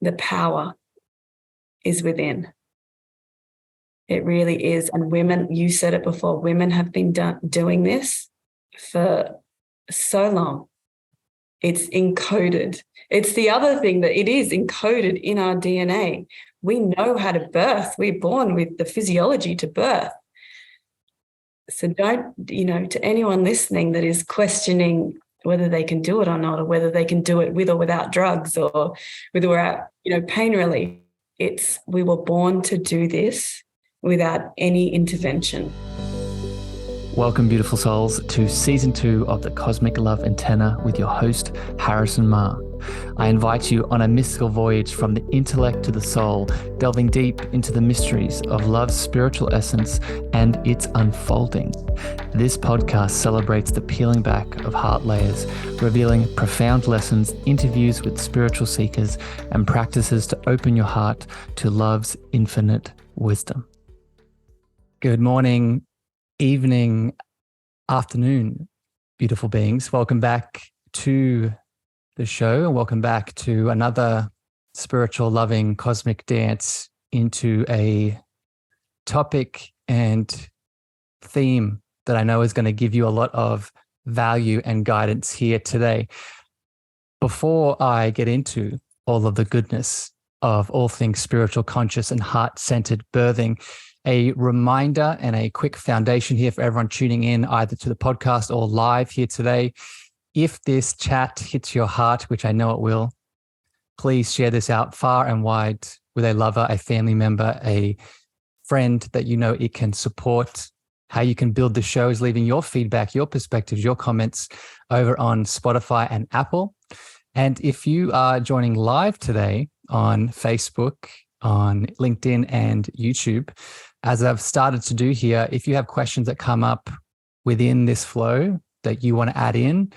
the power is within. It really is. And women, you said it before, women have been doing this for so long. It's encoded. It's the other thing, that it is encoded in our DNA. We know how to birth. We're born with the physiology to birth. So don't, to anyone listening that is questioning whether they can do it or not, or whether they can do it with or without drugs, or with or without, pain relief, we were born to do this without any intervention. Welcome, beautiful souls, to Season 2 of the Cosmic Love Antenna with your host, Harrison Ma. I invite you on a mystical voyage from the intellect to the soul, delving deep into the mysteries of love's spiritual essence and its unfolding. This podcast celebrates the peeling back of heart layers, revealing profound lessons, interviews with spiritual seekers, and practices to open your heart to love's infinite wisdom. Good morning, evening, afternoon, beautiful beings. Welcome back to the show, and welcome back to another spiritual, loving, cosmic dance into a topic and theme that I know is going to give you a lot of value and guidance here today. Before I get into all of the goodness of all things spiritual, conscious, and heart-centered birthing, a reminder and a quick foundation here for everyone tuning in either to the podcast or live here today. If this chat hits your heart, which I know it will, please share this out far and wide with a lover, a family member, a friend that you know it can support. How you can build the show is leaving your feedback, your perspectives, your comments over on Spotify and Apple. And if you are joining live today on Facebook, on LinkedIn and YouTube, as I've started to do here, if you have questions that come up within this flow that you want to add in,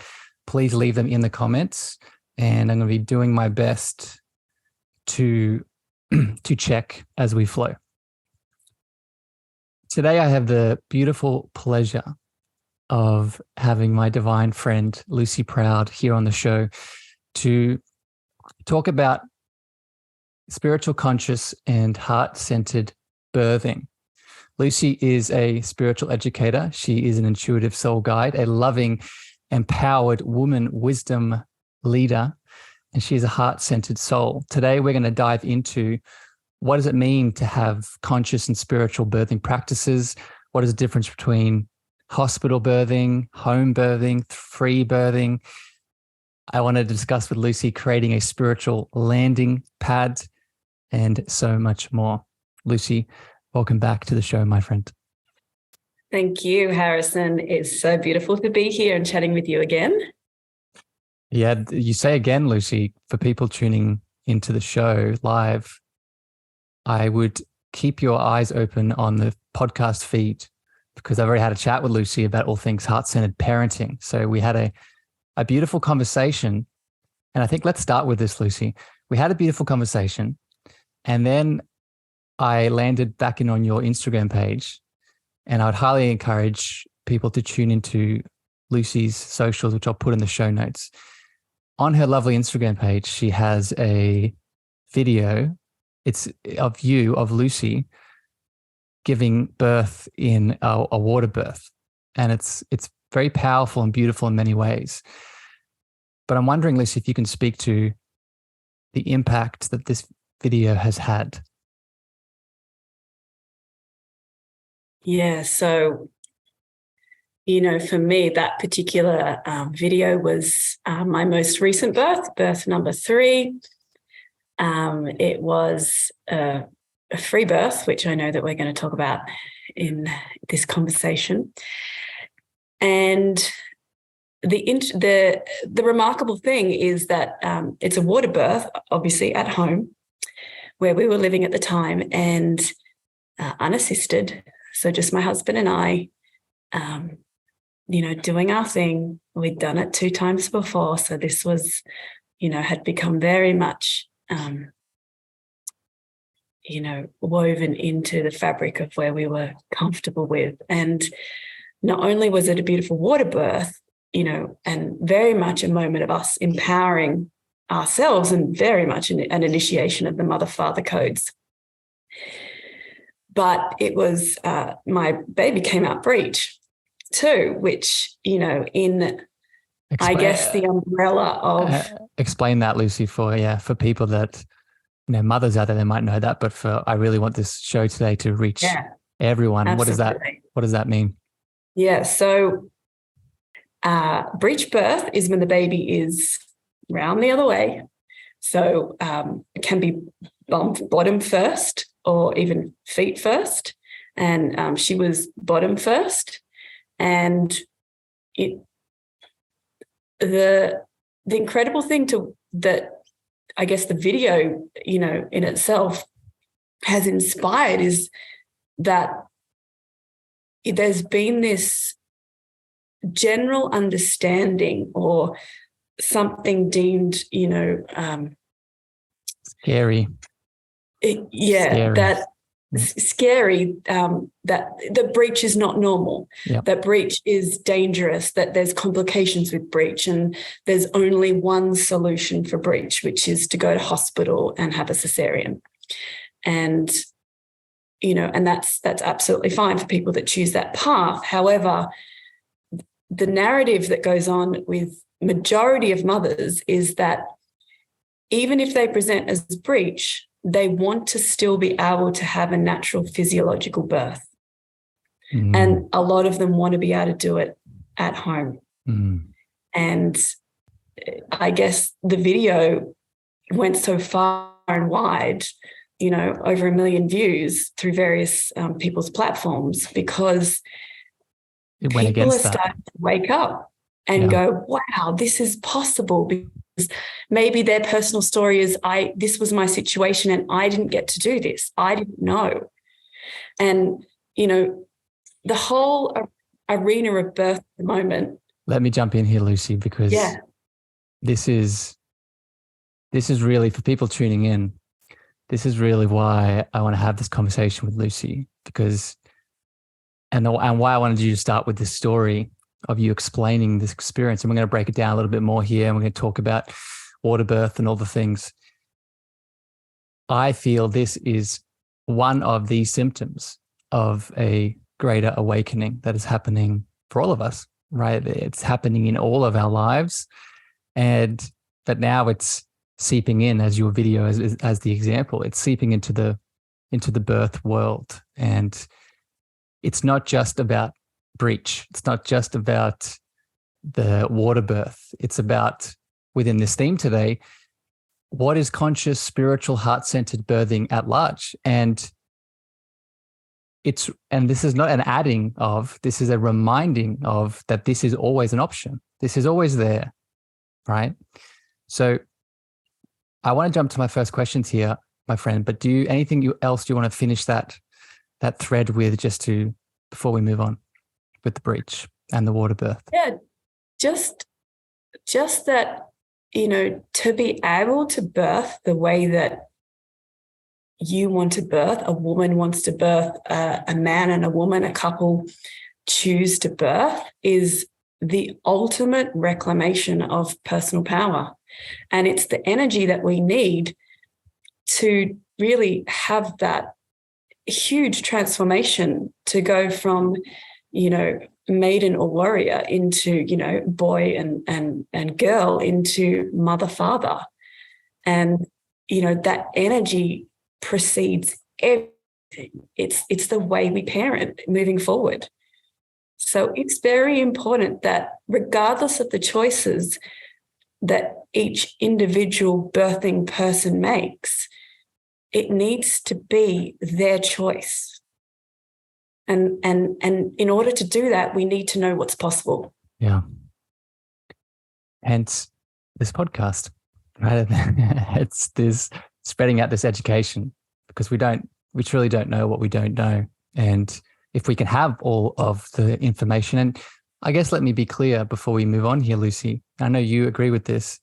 please leave them in the comments. And I'm going to be doing my best to check as we flow. Today, I have the beautiful pleasure of having my divine friend, Lucy Proud, here on the show to talk about spiritual, conscious, and heart-centered birthing. Lucy is a spiritual educator. She is an intuitive soul guide, a loving, empowered woman wisdom leader, and she's a heart-centered soul. Today, we're going to dive into what does it mean to have conscious and spiritual birthing practices? What is the difference between hospital birthing, home birthing, free birthing? I want to discuss with Lucy creating a spiritual landing pad and so much more. Lucy, welcome back to the show, my friend. Thank you, Harrison. It's so beautiful to be here and chatting with you again. Yeah, you say again, Lucy, for people tuning into the show live, I would keep your eyes open on the podcast feed because I've already had a chat with Lucy about all things heart-centered parenting. So we had a beautiful conversation. And I think let's start with this, Lucy. We had a beautiful conversation. And then I landed back in on your Instagram page. And I would highly encourage people to tune into Lucy's socials, which I'll put in the show notes. On her lovely Instagram page, she has a video. It's of Lucy, giving birth in a water birth. And it's very powerful and beautiful in many ways. But I'm wondering, Lucy, if you can speak to the impact that this video has had. Yeah, so, for me, that particular video was my most recent birth number 3. It was a free birth, which I know that we're going to talk about in this conversation. And the remarkable thing is that it's a water birth, obviously at home, where we were living at the time, and unassisted. So just my husband and I, doing our thing. We'd done it 2 times before. So this was, had become very much, woven into the fabric of where we were comfortable with. And not only was it a beautiful water birth, and very much a moment of us empowering ourselves, and very much an initiation of the mother-father codes. But it was my baby came out breech too, which, you know, in I guess the umbrella of explain that, Lucy, for people that, you know, mothers out there, they might know that, but I really want this show today to reach everyone. Absolutely. What does that mean? Yeah. So breech birth is when the baby is round the other way. So it can be bottom first or even feet first. And she was bottom first. And the incredible thing that I guess the video, you know, in itself has inspired is that there's been this general understanding, or something deemed, you know, scary. Scary, that the breech is not normal, that breech is dangerous, that there's complications with breech, and there's only one solution for breech, which is to go to hospital and have a cesarean. And, you know, and that's absolutely fine for people that choose that path. However, the narrative that goes on with majority of mothers is that even if they present as breech, they want to still be able to have a natural physiological birth. Mm. And a lot of them want to be able to do it at home. Mm. And I guess the video went so far and wide, you know, over 1 million views through various people's platforms, because people are starting to wake up and go, wow, this is possible. Because maybe their personal story is, this was my situation and I didn't get to do this. I didn't know. And, you know, the whole arena of birth at the moment. Let me jump in here, Lucy, because this is really, for people tuning in, this is really why I want to have this conversation with Lucy, because, and why I wanted you to start with this story of you explaining this experience. And we're going to break it down a little bit more here, and we're going to talk about water birth and all the things. I feel this is one of the symptoms of a greater awakening that is happening for all of us, right? It's happening in all of our lives. And that now it's seeping in, as your video as the example, it's seeping into the birth world. And it's not just about breech. It's not just about the water birth. It's about, within this theme today, what is conscious, spiritual, heart-centered birthing at large? And this is not an adding of, this is a reminding of that this is always an option. This is always there, right? So I want to jump to my first questions here, my friend, but anything else you want to finish that thread with, before we move on with the breech and the water birth? Yeah, just that, you know, to be able to birth the way that you want to birth, a woman wants to birth, a man and a woman, a couple choose to birth, is the ultimate reclamation of personal power. And it's the energy that we need to really have that huge transformation, to go from, you know, maiden or warrior into, you know, boy and girl, into mother, father. And, you know, that energy precedes everything. It's the way we parent moving forward. So it's very important that regardless of the choices that each individual birthing person makes, it needs to be their choice. And in order to do that, we need to know what's possible. Yeah. Hence this podcast, right? It's this spreading out this education, because we truly don't know what we don't know. And if we can have all of the information, and I guess let me be clear before we move on here, Lucy, I know you agree with this.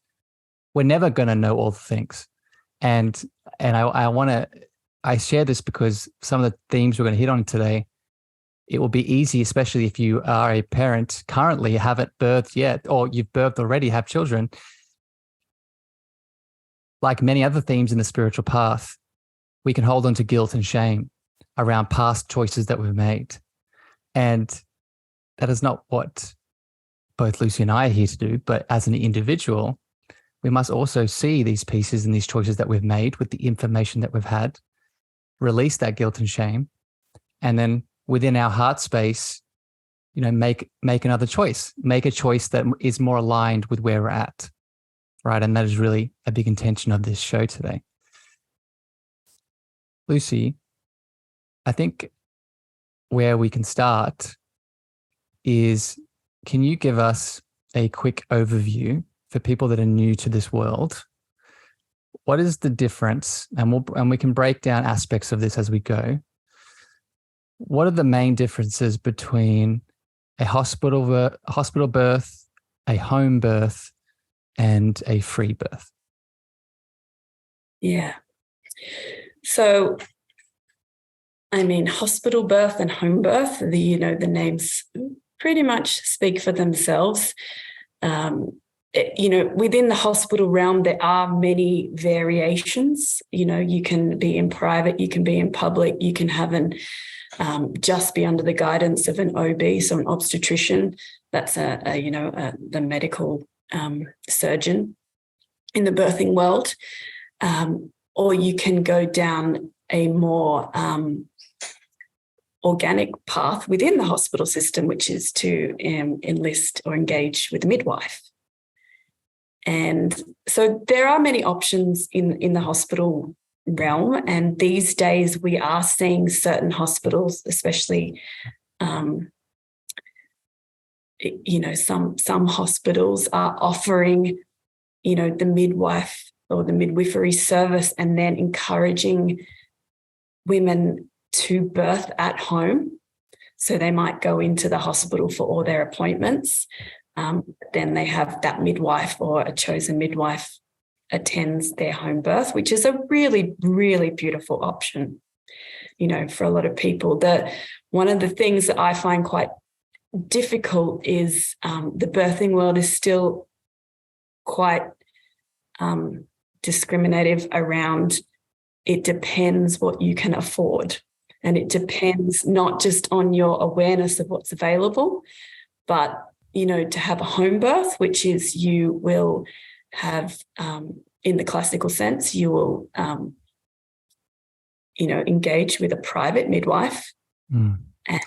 We're never going to know all the things. And I share this because some of the themes we're going to hit on today, it will be easy, especially if you are a parent currently, haven't birthed yet, or you've birthed already, have children. like many other themes in the spiritual path, we can hold on to guilt and shame around past choices that we've made. And that is not what both Lucy and I are here to do. But as an individual, we must also see these pieces and these choices that we've made with the information that we've had, release that guilt and shame, and then within our heart space, make another choice, make a choice that is more aligned with where we're at, right? And that is really a big intention of this show today. Lucy, I think where we can start is, can you give us a quick overview for people that are new to this world? What is the difference? And we can break down aspects of this as we go. What are the main differences between a hospital birth, a home birth, and a free birth? Yeah. So, hospital birth and home birth, the names pretty much speak for themselves. Within the hospital realm, there are many variations. You can be in private, you can be in public, you can have just be under the guidance of an OB, so an obstetrician. That's the medical surgeon in the birthing world. Or you can go down a more organic path within the hospital system, which is to enlist or engage with a midwife. And so there are many options in the hospital realm, and these days we are seeing certain hospitals, especially some hospitals are offering the midwife or the midwifery service, and then encouraging women to birth at home. So they might go into the hospital for all their appointments. Then they have that midwife or a chosen midwife attends their home birth, which is a really, really beautiful option, for a lot of people. One of the things that I find quite difficult is the birthing world is still quite discriminative around, it depends what you can afford. And it depends not just on your awareness of what's available, but, to have a home birth, which is you will have, in the classical sense, you will, engage with a private midwife. And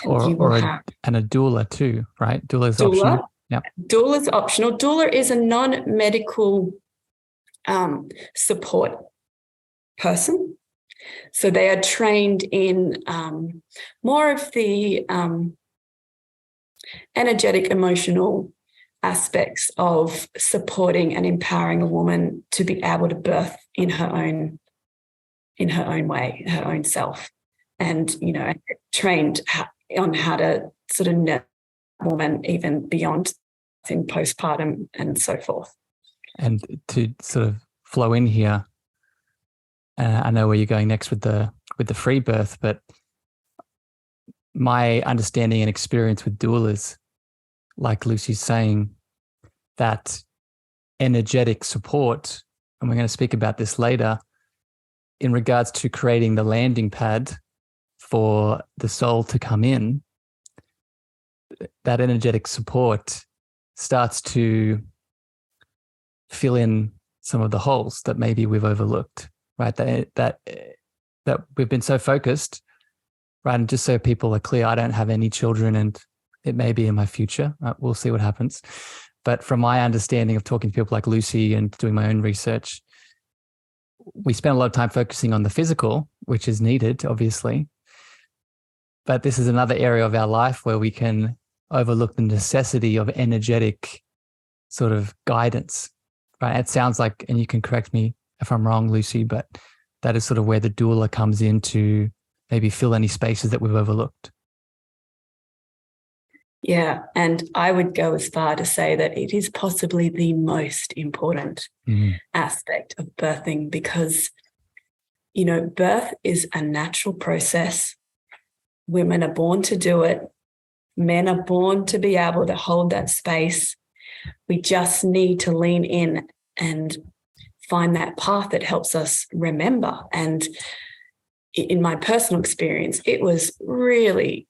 you will have a doula too, right? Doula is optional. Yeah. Doula is optional. Doula is a non-medical support person. So they are trained in more of the energetic, emotional aspects of supporting and empowering a woman to be able to birth in her own way, her own self, and trained on how to sort of nurture a woman even beyond in postpartum and so forth. And to sort of flow in here, I know where you're going next with the free birth, but my understanding and experience with doulas, like Lucy's saying, that energetic support, and we're going to speak about this later, in regards to creating the landing pad for the soul to come in, that energetic support starts to fill in some of the holes that maybe we've overlooked, right? That we've been so focused, right? And just so people are clear, I don't have any children, and it may be in my future. We'll see what happens. But from my understanding of talking to people like Lucy and doing my own research, we spend a lot of time focusing on the physical, which is needed, obviously. But this is another area of our life where we can overlook the necessity of energetic sort of guidance, right? It sounds like, and you can correct me if I'm wrong, Lucy, but that is sort of where the doula comes in to maybe fill any spaces that we've overlooked. Yeah, and I would go as far to say that it is possibly the most important aspect of birthing, because, birth is a natural process. Women are born to do it. Men are born to be able to hold that space. We just need to lean in and find that path that helps us remember. And in my personal experience, it was really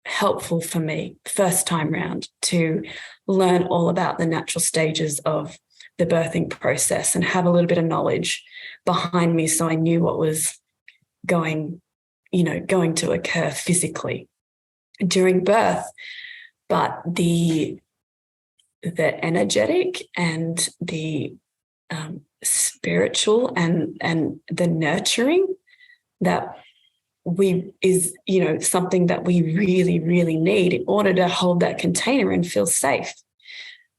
helpful for me first time round to learn all about the natural stages of the birthing process and have a little bit of knowledge behind me, so I knew what was going to occur physically during birth. But the energetic and the spiritual and the nurturing that is something that we really, really need in order to hold that container and feel safe.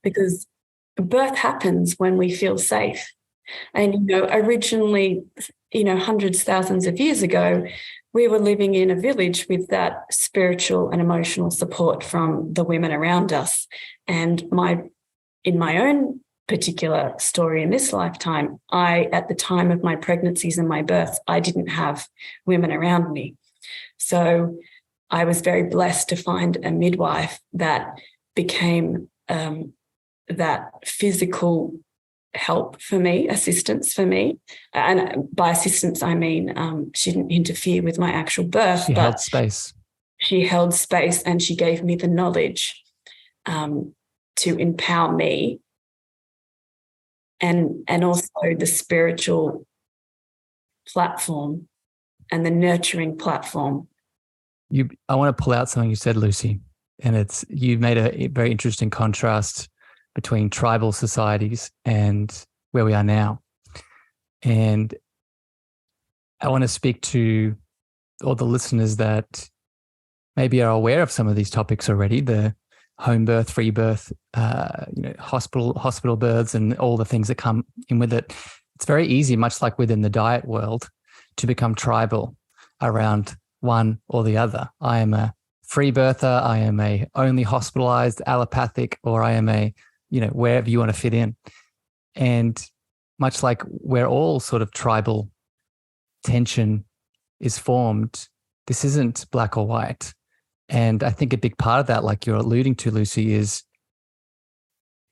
Because birth happens when we feel safe. And, originally, hundreds, thousands of years ago, we were living in a village with that spiritual and emotional support from the women around us. And in my own particular story in this lifetime, at the time of my pregnancies and my births, I didn't have women around me. So I was very blessed to find a midwife that became that physical help for me, assistance for me. And by assistance, I mean she didn't interfere with my actual birth. She held space. She held space, and she gave me the knowledge to empower me, and also the spiritual platform and the nurturing platform. I want to pull out something you said, Lucy, and you made a very interesting contrast between tribal societies and where we are now. And I want to speak to all the listeners that maybe are aware of some of these topics already, the home birth, free birth, hospital births, and all the things that come in with it. It's very easy, much like within the diet world, to become tribal around one or the other. I am a free birther, I am a only hospitalized allopathic, or I am a, wherever you want to fit in. And much like we're all sort of tribal tension is formed, this isn't black or white. And I think a big part of that, like you're alluding to, Lucy, is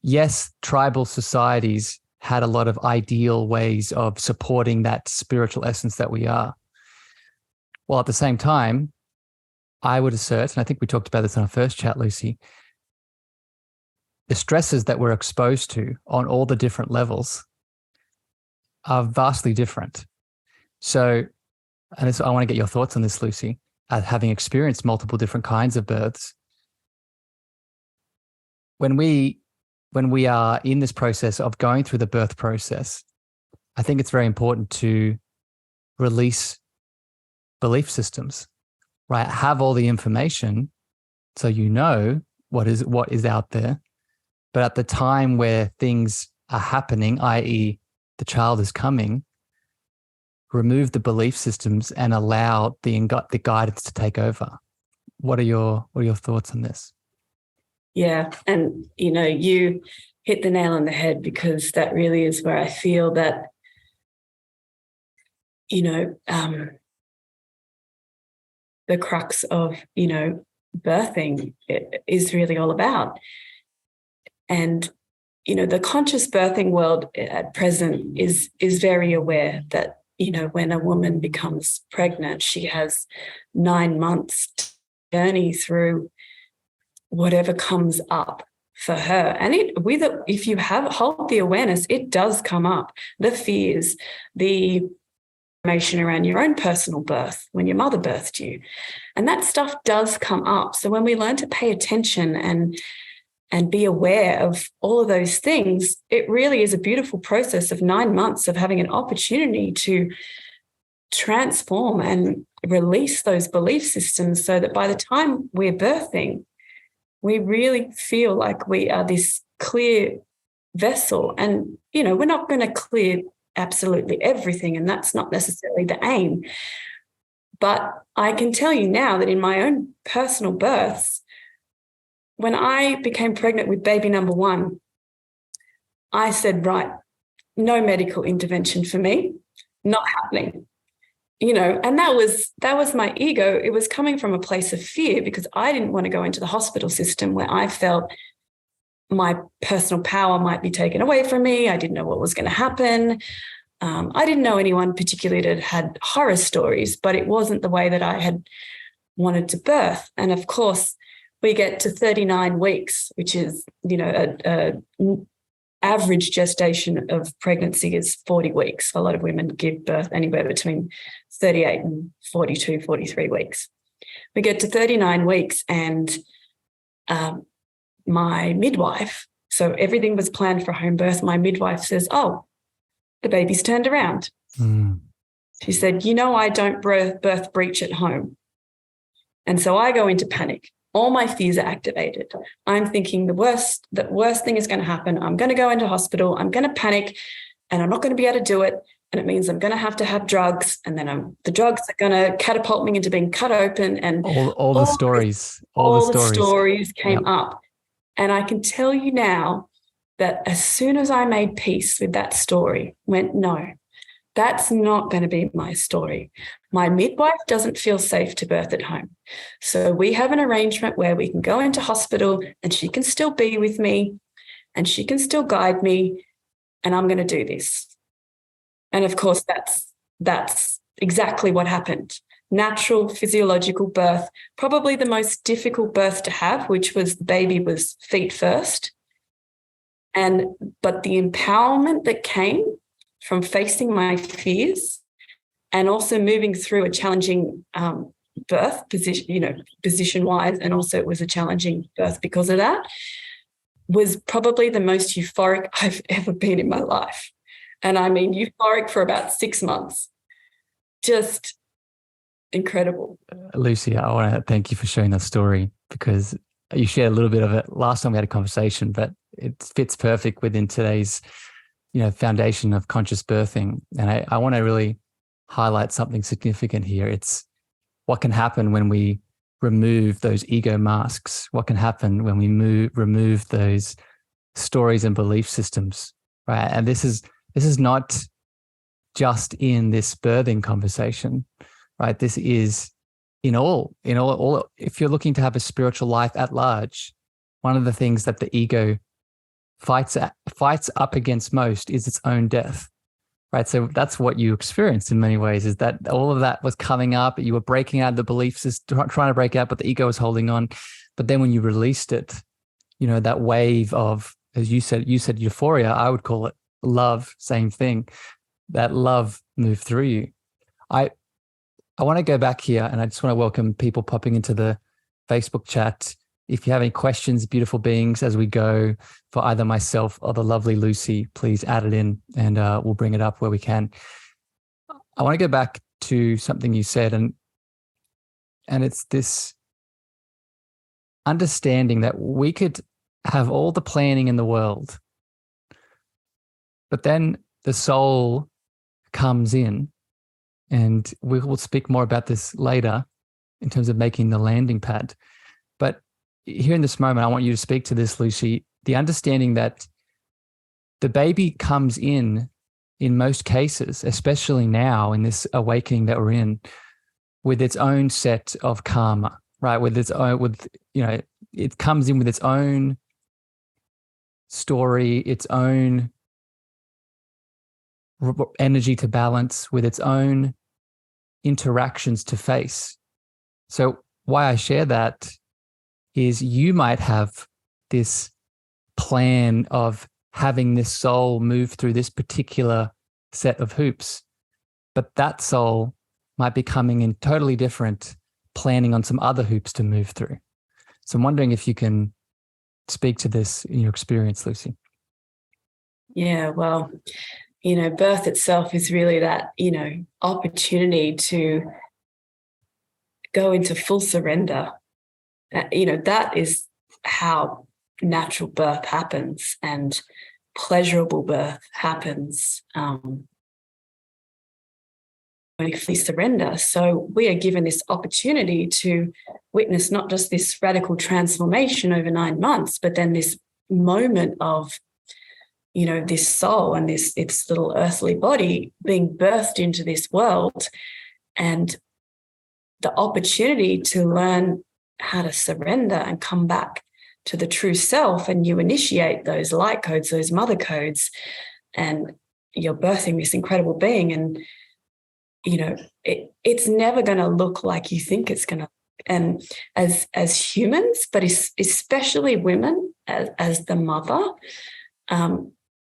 yes, tribal societies had a lot of ideal ways of supporting that spiritual essence that we are. While at the same time, I would assert, and I think we talked about this in our first chat, Lucy, the stresses that we're exposed to on all the different levels are vastly different. So, and I want to get your thoughts on this, Lucy, having experienced multiple different kinds of births. When we are in this process of going through the birth process, I think it's very important to release belief systems, right? Have all the information so you know what is out there. But at the time where things are happening, i.e. the child is coming, remove the belief systems and allow the guidance to take over. What are your thoughts on this? Yeah. And, you hit the nail on the head, because that really is where I feel that, the crux of, birthing is really all about. And, the conscious birthing world at present is very aware that, when a woman becomes pregnant, she has 9 months to journey through whatever comes up for her. And if you hold the awareness, it does come up. The fears, the information around your own personal birth, when your mother birthed you. And that stuff does come up. So when we learn to pay attention and be aware of all of those things, it really is a beautiful process of 9 months of having an opportunity to transform and release those belief systems, so that by the time we're birthing, we really feel like we are this clear vessel. And, we're not going to clear absolutely everything, and that's not necessarily the aim. But I can tell you now that in my own personal births, when I became pregnant with baby number 1, I said, right, no medical intervention for me, not happening. And that was my ego. It was coming from a place of fear, because I didn't want to go into the hospital system where I felt my personal power might be taken away from me. I didn't know what was going to happen. I didn't know anyone particularly that had horror stories, but it wasn't the way that I had wanted to birth. And of course, we get to 39 weeks, which is, an average gestation of pregnancy is 40 weeks. A lot of women give birth anywhere between 38 and 42, 43 weeks. We get to 39 weeks and my midwife, so everything was planned for home birth. My midwife says, "Oh, the baby's turned around." She said, "I don't birth breech at home." And so I go into panic. All my fears are activated. I'm thinking the worst thing is going to happen. I'm going to go into hospital. I'm going to panic and I'm not going to be able to do it. And it means I'm going to have drugs. And then the drugs are going to catapult me into being cut open. And all the stories came up. And I can tell you now that as soon as I made peace with that story, went, no, that's not going to be my story. My midwife doesn't feel safe to birth at home. So we have an arrangement where we can go into hospital and she can still be with me and she can still guide me, and I'm going to do this. And of course, that's exactly what happened. Natural physiological birth, probably the most difficult birth to have, which was the baby was feet first. But the empowerment that came from facing my fears and also moving through a challenging birth position-wise, and also it was a challenging birth because of that, was probably the most euphoric I've ever been in my life. And I mean euphoric for about 6 months. Just incredible. Lucy, I want to thank you for sharing that story, because you shared a little bit of it last time we had a conversation, but it fits perfect within today's foundation of conscious birthing. And I want to really highlight something significant here. It's what can happen when we remove those ego masks, what can happen when we remove those stories and belief systems, right? And this is not just in this birthing conversation, right? This is in all, if you're looking to have a spiritual life at large, one of the things that the ego fights up against most is its own death, right? So that's what you experienced in many ways, is that all of that was coming up. You were breaking out of the belief system, trying to break out, but the ego was holding on. But then when you released it, that wave of, as you said euphoria, I would call it love, same thing. That love moved through you. I want to go back here, and I just want to welcome people popping into the Facebook chat. If you have any questions, beautiful beings, as we go, for either myself or the lovely Lucy, please add it in and we'll bring it up where we can. I want to go back to something you said, and it's this understanding that we could have all the planning in the world, but then the soul comes in, and we will speak more about this later in terms of making the landing pad. But here in this moment, I want you to speak to this, Lucy, the understanding that the baby comes in most cases, especially now in this awakening that we're in, with its own set of karma, right? It comes in with its own story, its own energy to balance, with its own interactions to face. So why I share that is you might have this plan of having this soul move through this particular set of hoops, but that soul might be coming in totally different, planning on some other hoops to move through. So I'm wondering if you can speak to this in your experience, Lucy. Yeah, well, birth itself is really that, opportunity to go into full surrender. That is how natural birth happens and pleasurable birth happens when we fully surrender. So we are given this opportunity to witness not just this radical transformation over 9 months, but then this moment of, this soul and its little earthly body being birthed into this world, and the opportunity to learn how to surrender and come back to the true self, and you initiate those light codes, those mother codes, and you're birthing this incredible being. And, it's never going to look like you think it's going to. And as humans, but especially women, as the mother,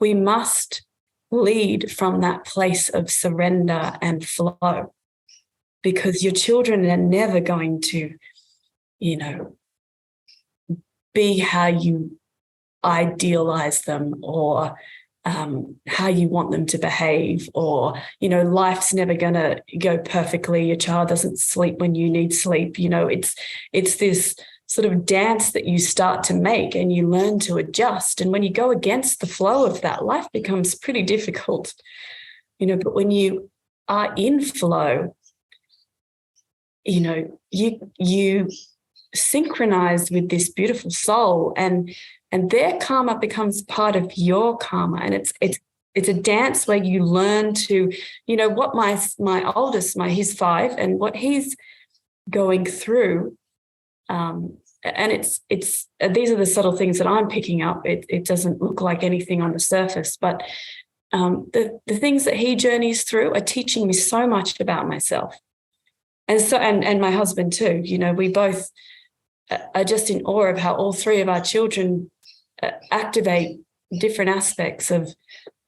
we must lead from that place of surrender and flow, because your children are never going to, be how you idealize them, or how you want them to behave, or, life's never going to go perfectly. Your child doesn't sleep when you need sleep. It's this sort of dance that you start to make, and you learn to adjust. And when you go against the flow of that, life becomes pretty difficult, but when you are in flow, you synchronize with this beautiful soul, and their karma becomes part of your karma. And it's a dance where you learn to, what my oldest, he's 5, and what he's going through. And it's these are the subtle things that I'm picking up. It doesn't look like anything on the surface, but the things that he journeys through are teaching me so much about myself. And so, and my husband too. We both are just in awe of how all 3 of our children activate different aspects of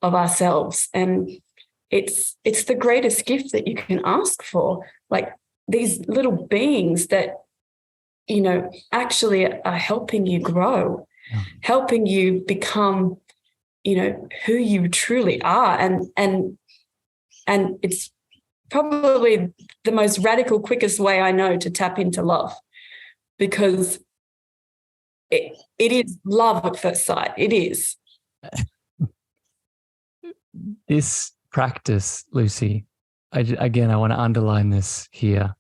ourselves. And it's the greatest gift that you can ask for. Like, these little beings that, actually are helping you grow, helping you become, who you truly are. And it's probably the most radical, quickest way I know to tap into love, because it is love at first sight. It is. This practice, Lucy, I want to underline this here.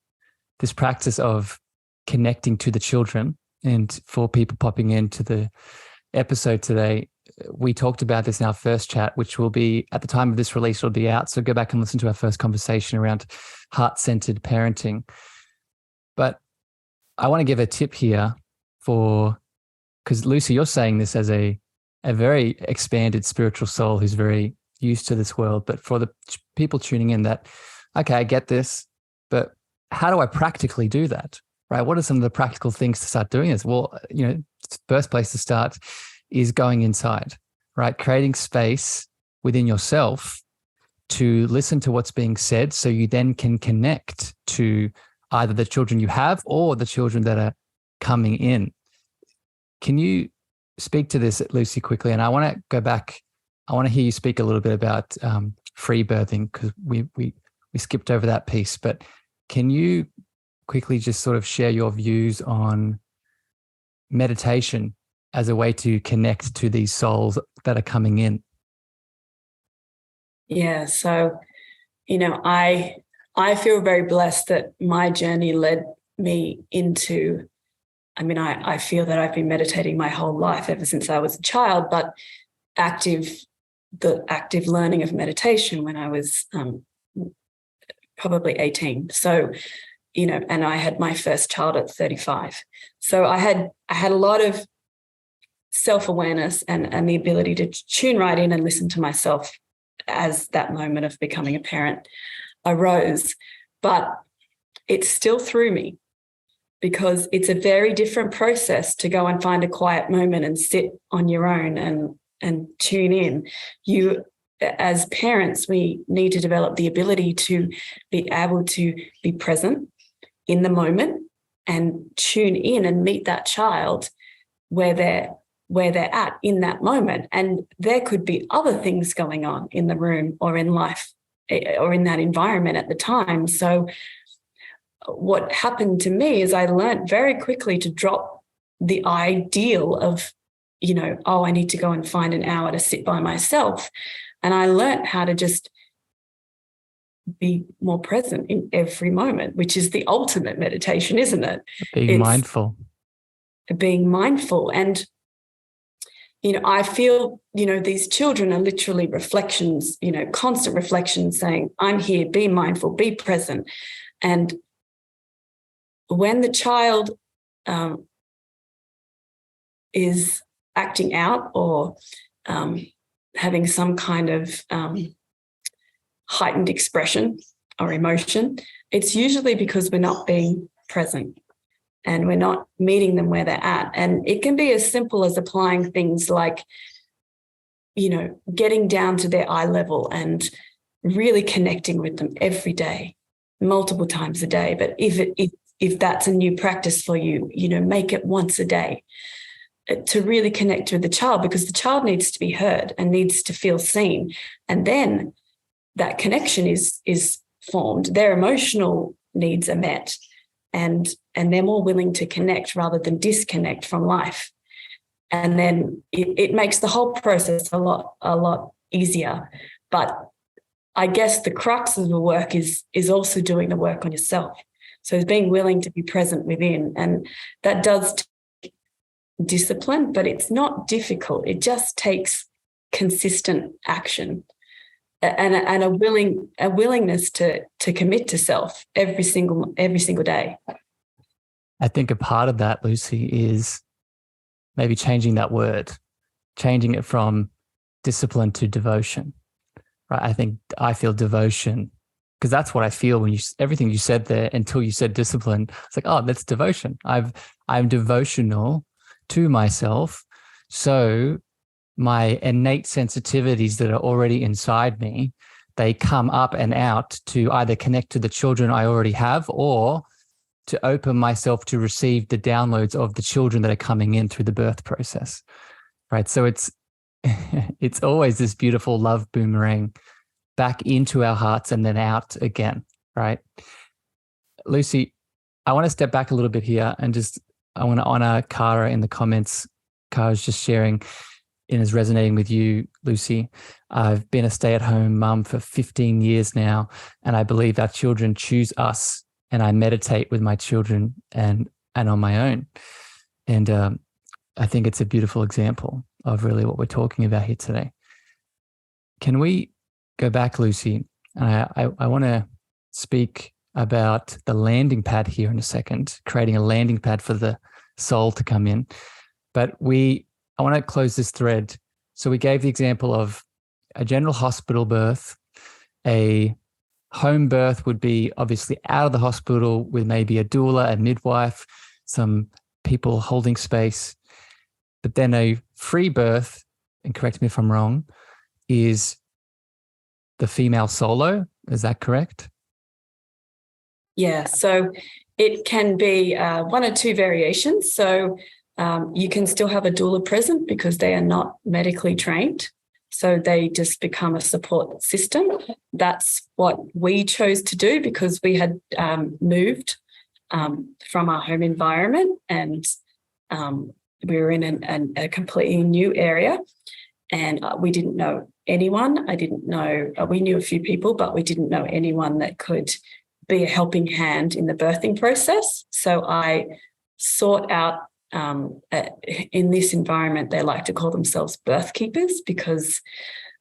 This practice of connecting to the children, and for people popping into the episode today, we talked about this in our first chat, which will be, at the time of this release, will be out. So go back and listen to our first conversation around heart-centered parenting. But I want to give a tip here because Lucy, you're saying this as a very expanded spiritual soul who's very used to this world. But for the people tuning in, that, okay, I get this, but how do I practically do that? Right? What are some of the practical things to start doing this? Well, first place to start is going inside, right? Creating space within yourself to listen to what's being said, so you then can connect to either the children you have or the children that are coming in. Can you speak to this, Lucy, quickly? And I want to go back. I want to hear you speak a little bit about free birthing, because we skipped over that piece. But can you quickly just sort of share your views on meditation as a way to connect to these souls that are coming in? Yeah. So, I feel very blessed that my journey led me into, I feel that I've been meditating my whole life, ever since I was a child, but the active learning of meditation when I was probably 18. So, and I had my first child at 35. So I had a lot of self-awareness and the ability to tune right in and listen to myself as that moment of becoming a parent arose. But it still threw me, because it's a very different process to go and find a quiet moment and sit on your own and tune in. You, as parents, we need to develop the ability to be able to be present in the moment and tune in and meet that child where they're at in that moment. And there could be other things going on in the room or in life or in that environment at the time. So what happened to me is I learned very quickly to drop the ideal of, I need to go and find an hour to sit by myself. And I learned how to just be more present in every moment, which is the ultimate meditation, isn't it? Being mindful. And, I feel, these children are literally reflections, constant reflections saying, I'm here, be mindful, be present. And when the child is acting out or having some kind of heightened expression or emotion, it's usually because we're not being present and we're not meeting them where they're at. And it can be as simple as applying things like, getting down to their eye level and really connecting with them every day, multiple times a day. But if that's a new practice for you, make it once a day to really connect with the child, because the child needs to be heard and needs to feel seen. And then that connection is formed. Their emotional needs are met, and they're more willing to connect rather than disconnect from life. And then it makes the whole process a lot easier. But I guess the crux of the work is also doing the work on yourself. So it's being willing to be present within. And that does take discipline, but it's not difficult. It just takes consistent action and a willingness to commit to self every single day. I think a part of that, Lucy, is maybe changing that word, changing it from discipline to devotion, right? I feel devotion because that's what I feel when everything you said there until you said discipline. It's like, oh, that's devotion. I'm devotional to myself. So my innate sensitivities that are already inside me, they come up and out to either connect to the children I already have or to open myself to receive the downloads of the children that are coming in through the birth process, right? So it's always this beautiful love boomerang back into our hearts and then out again, right? Lucy, I want to step back a little bit here and I want to honor Cara in the comments. Cara's just sharing and is resonating with you, Lucy. I've been a stay-at-home mum for 15 years now, and I believe our children choose us, and I meditate with my children and on my own. And I think it's a beautiful example of really what we're talking about here today. Can we go back, Lucy? I want to speak about the landing pad here in a second, creating a landing pad for the soul to come in. But I want to close this thread. So we gave the example of a general hospital birth. A home birth would be obviously out of the hospital with maybe a doula, a midwife, some people holding space. But then a free birth, and correct me if I'm wrong, is the female solo. Is that correct? Yeah, so it can be one or two variations. So you can still have a doula present because they are not medically trained. So they just become a support system. That's what we chose to do because we had moved from our home environment and we were in a completely new area and we didn't know anyone. We knew a few people, but we didn't know anyone that could be a helping hand in the birthing process. So I sought out in this environment, they like to call themselves birth keepers because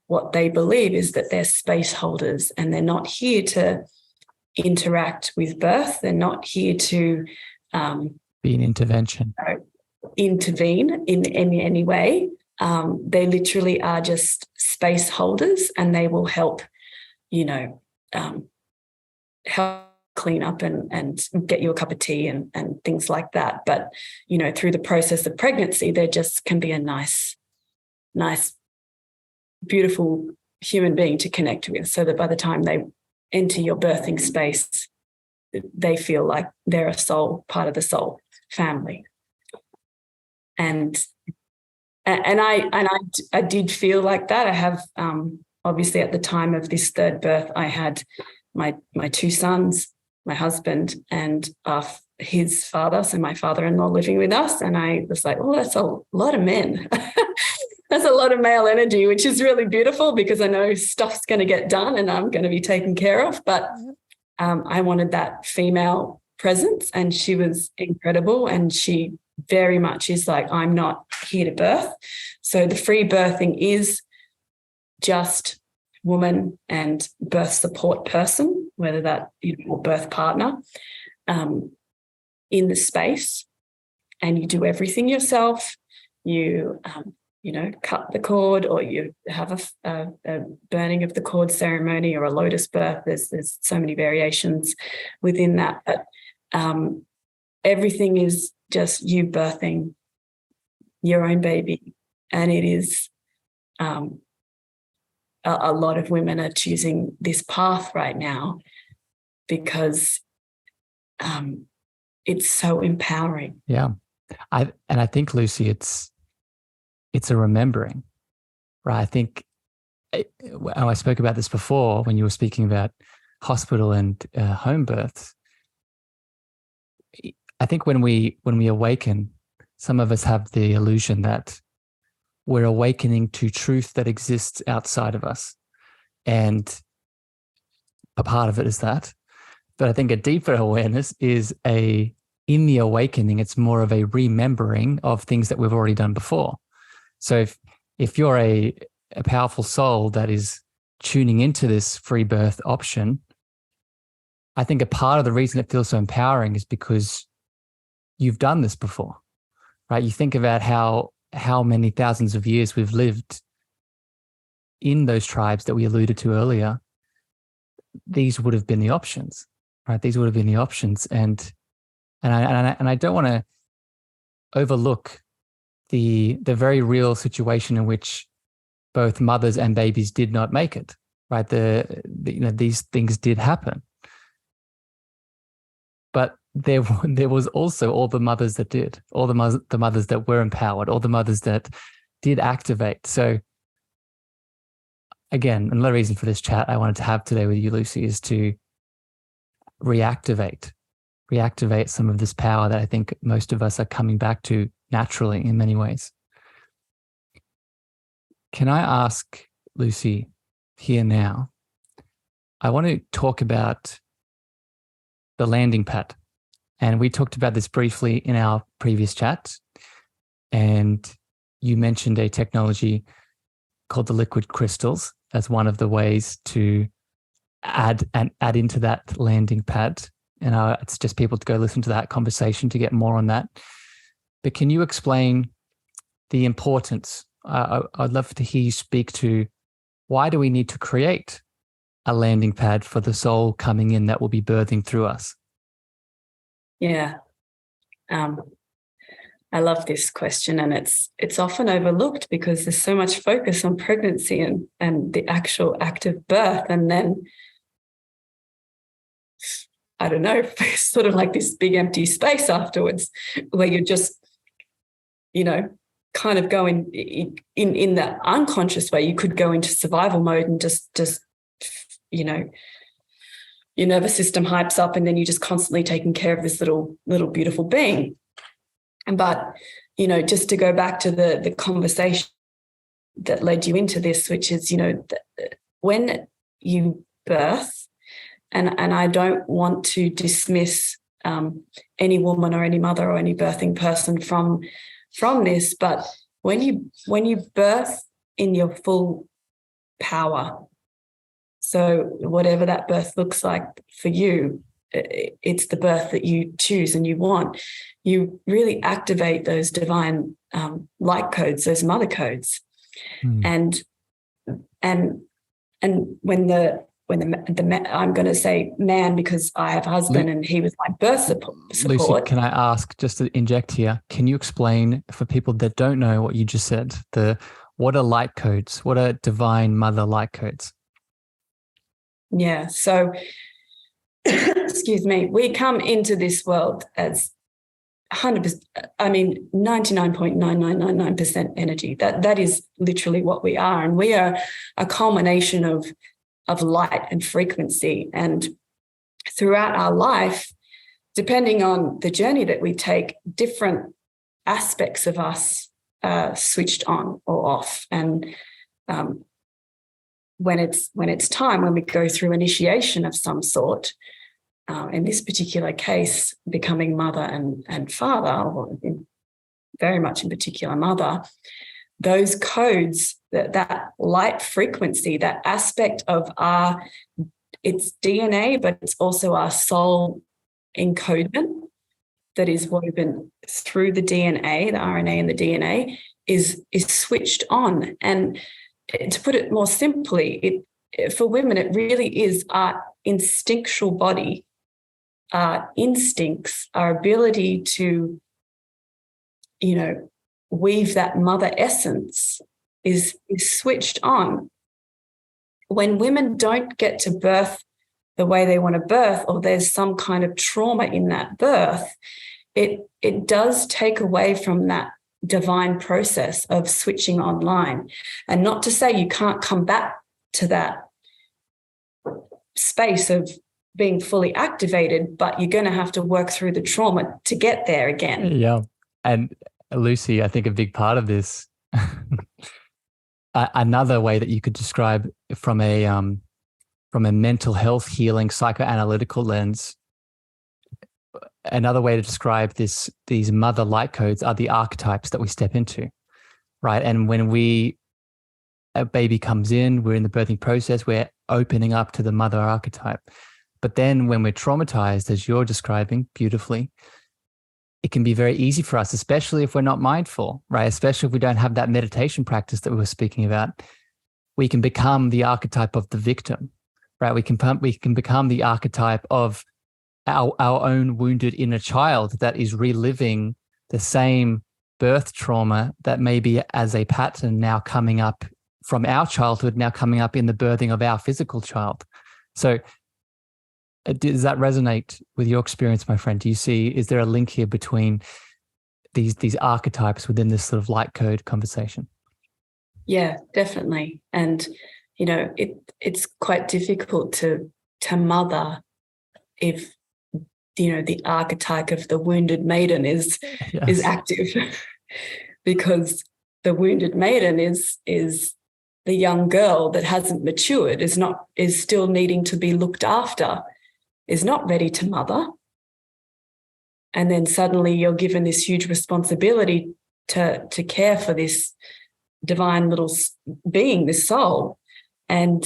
what they believe is that they're space holders and they're not here to interact with birth. They're not here to be an intervention, intervene in any way. They literally are just space holders and they will help, help clean up and get you a cup of tea and things like that. But, through the process of pregnancy, there just can be a nice, beautiful human being to connect with so that by the time they enter your birthing space, they feel like they're a soul, part of the soul family. And I did feel like that. I have, obviously at the time of this third birth, I had my two sons, my husband and his father, so my father-in-law living with us. And I was like, oh, that's a lot of men. That's a lot of male energy, which is really beautiful because I know stuff's going to get done and I'm going to be taken care of. But I wanted that female presence and she was incredible. And she very much is like, I'm not here to birth. So the free birthing is just woman and birth support person, whether that or birth partner, in the space, and you do everything yourself. you cut the cord, or you have a burning of the cord ceremony, or a lotus birth. There's so many variations within that, but everything is just you birthing your own baby. And it is a lot of women are choosing this path right now because it's so empowering. Yeah. I think, Lucy, it's a remembering, right? I think I spoke about this before when you were speaking about hospital and home births. I think when we awaken, some of us have the illusion that we're awakening to truth that exists outside of us. And a part of it is that. But I think a deeper awareness is in the awakening, it's more of a remembering of things that we've already done before. So if you're a powerful soul that is tuning into this free birth option, I think a part of the reason it feels so empowering is because you've done this before, right? You think about how many thousands of years we've lived in those tribes that we alluded to earlier. These would have been the options, right? These would have been the options. And I don't want to overlook the very real situation in which both mothers and babies did not make it, right? These things did happen. But there was also all the mothers that did, all the mothers that were empowered, all the mothers that did activate. So again, another reason for this chat I wanted to have today with you, Lucy, is to reactivate some of this power that I think most of us are coming back to naturally in many ways. Can I ask, Lucy, here now, I want to talk about the landing pad. And we talked about this briefly in our previous chat. And you mentioned a technology called the liquid crystals as one of the ways to add into that landing pad. And it's just people to go listen to that conversation to get more on that. But can you explain the importance? I'd love to hear you speak to why do we need to create a landing pad for the soul coming in that will be birthing through us? Yeah. I love this question, and it's often overlooked because there's so much focus on pregnancy and the actual act of birth. And then, I don't know, sort of like this big empty space afterwards where you're just, kind of going in that unconscious way. You could go into survival mode and just your nervous system hypes up, and then you're just constantly taking care of this little beautiful being. But, just to go back to the conversation that led you into this, which is, when you birth, and I don't want to dismiss any woman or any mother or any birthing person from this, but when you birth in your full power, so whatever that birth looks like for you, it's the birth that you choose and you want. You really activate those divine light codes, those mother codes, and when I'm going to say man because I have a husband and he was my birth support. Lucy, can I ask, just to inject here, can you explain for people that don't know what you just said, what are light codes? What are divine mother light codes? Yeah. So, excuse me, we come into this world as 100%, 99.9999% energy. That is literally what we are. And we are a culmination of light and frequency. And throughout our life, depending on the journey that we take, different aspects of us switched on or off. And when it's time, when we go through initiation of some sort, in this particular case, becoming mother and father, or very much in particular mother, those codes, that light frequency, that aspect of it's DNA, but it's also our soul encodement that is woven through the DNA, the RNA and the DNA, is switched on. And to put it more simply, for women, it really is our instinctual body, our instincts, our ability to, weave that mother essence is switched on. When women don't get to birth the way they want to birth, or there's some kind of trauma in that birth, it does take away from that divine process of switching online. And not to say you can't come back to that space of being fully activated, but you're going to have to work through the trauma to get there again. Yeah. And Lucy, I think a big part of this, another way that you could describe from a mental health healing psychoanalytical lens, another way to describe these mother light codes are the archetypes that we step into, right? And when a baby comes in, we're in the birthing process, we're opening up to the mother archetype. But then when we're traumatized, as you're describing beautifully, it can be very easy for us, especially if we're not mindful, right? Especially if we don't have that meditation practice that we were speaking about. We can become the archetype of the victim, right? We can become the archetype of our own wounded inner child that is reliving the same birth trauma that may be as a pattern now coming up from our childhood, now coming up in the birthing of our physical child. So does that resonate with your experience, my friend? Do you see, is there a link here between these archetypes within this sort of light code conversation? Yeah, definitely. And, it's quite difficult to mother if, the archetype of the wounded maiden is active, because the wounded maiden is the young girl that hasn't matured, is still needing to be looked after, is not ready to mother. And then suddenly you're given this huge responsibility to care for this divine little being, this soul. And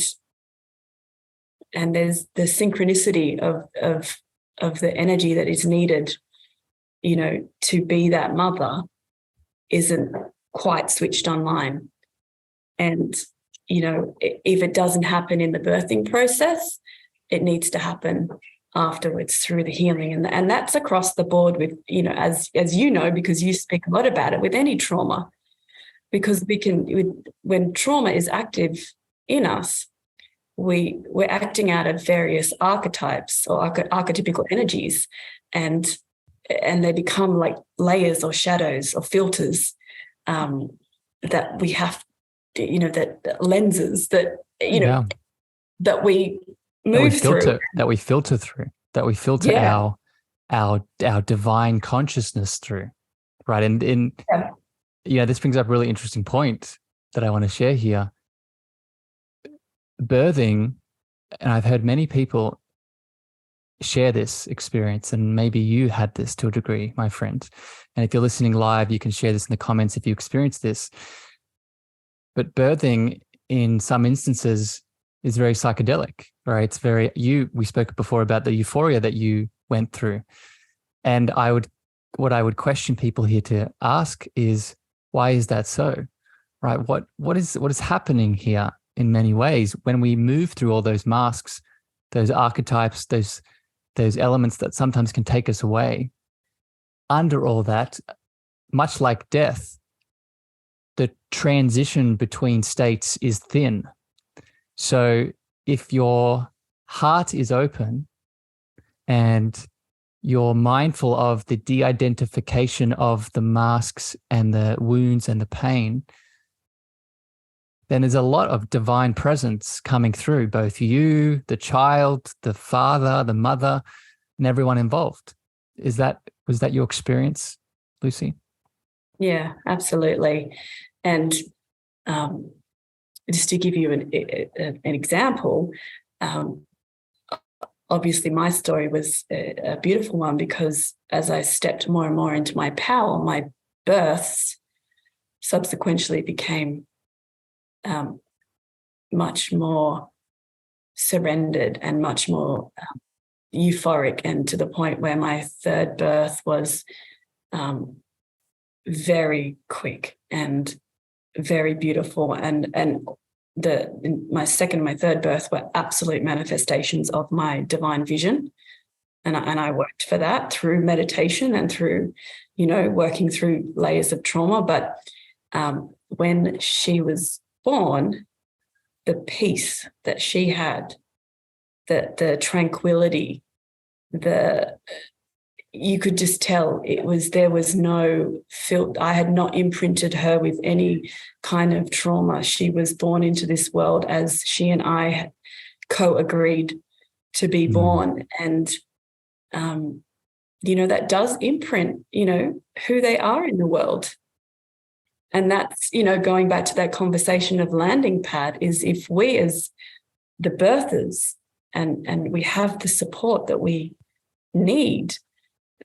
there's the synchronicity of the energy that is needed, to be that mother isn't quite switched online. And, if it doesn't happen in the birthing process, it needs to happen afterwards through the healing. And that's across the board with, as you know, because you speak a lot about it, with any trauma, because when trauma is active in us, we're acting out of various archetypes or archetypical energies, and they become like layers or shadows or filters that we have, that lenses that, that we move through. That we filter through, our divine consciousness through, right? And this brings up a really interesting point that I want to share here. Birthing, and I've heard many people share this experience, and maybe you had this to a degree, my friend. And if you're listening live, you can share this in the comments if you experienced this. But birthing, in some instances, is very psychedelic, right? It's we spoke before about the euphoria that you went through. And what I would question people here to ask is, why is that so, right? What is happening here in many ways when we move through all those masks, those archetypes, those elements that sometimes can take us away? Under all that, much like death, the transition between states is thin. So if your heart is open and you're mindful of the de-identification of the masks and the wounds and the pain, then there's a lot of divine presence coming through, both you, the child, the father, the mother, and everyone involved. Was that your experience, Lucy? Yeah, absolutely. And just to give you an example, obviously my story was a beautiful one, because as I stepped more and more into my power, my births subsequently became much more surrendered and much more euphoric, and to the point where my third birth was very quick and very beautiful. And my second and my third birth were absolute manifestations of my divine vision. And I worked for that through meditation and through, working through layers of trauma. But when she was born, the peace that she had, the tranquility, you could just tell there was no filter. I had not imprinted her with any kind of trauma. She was born into this world as she and I had co-agreed to be born. And, that does imprint, who they are in the world. And that's, going back to that conversation of landing pad, is if we as the birthers and we have the support that we need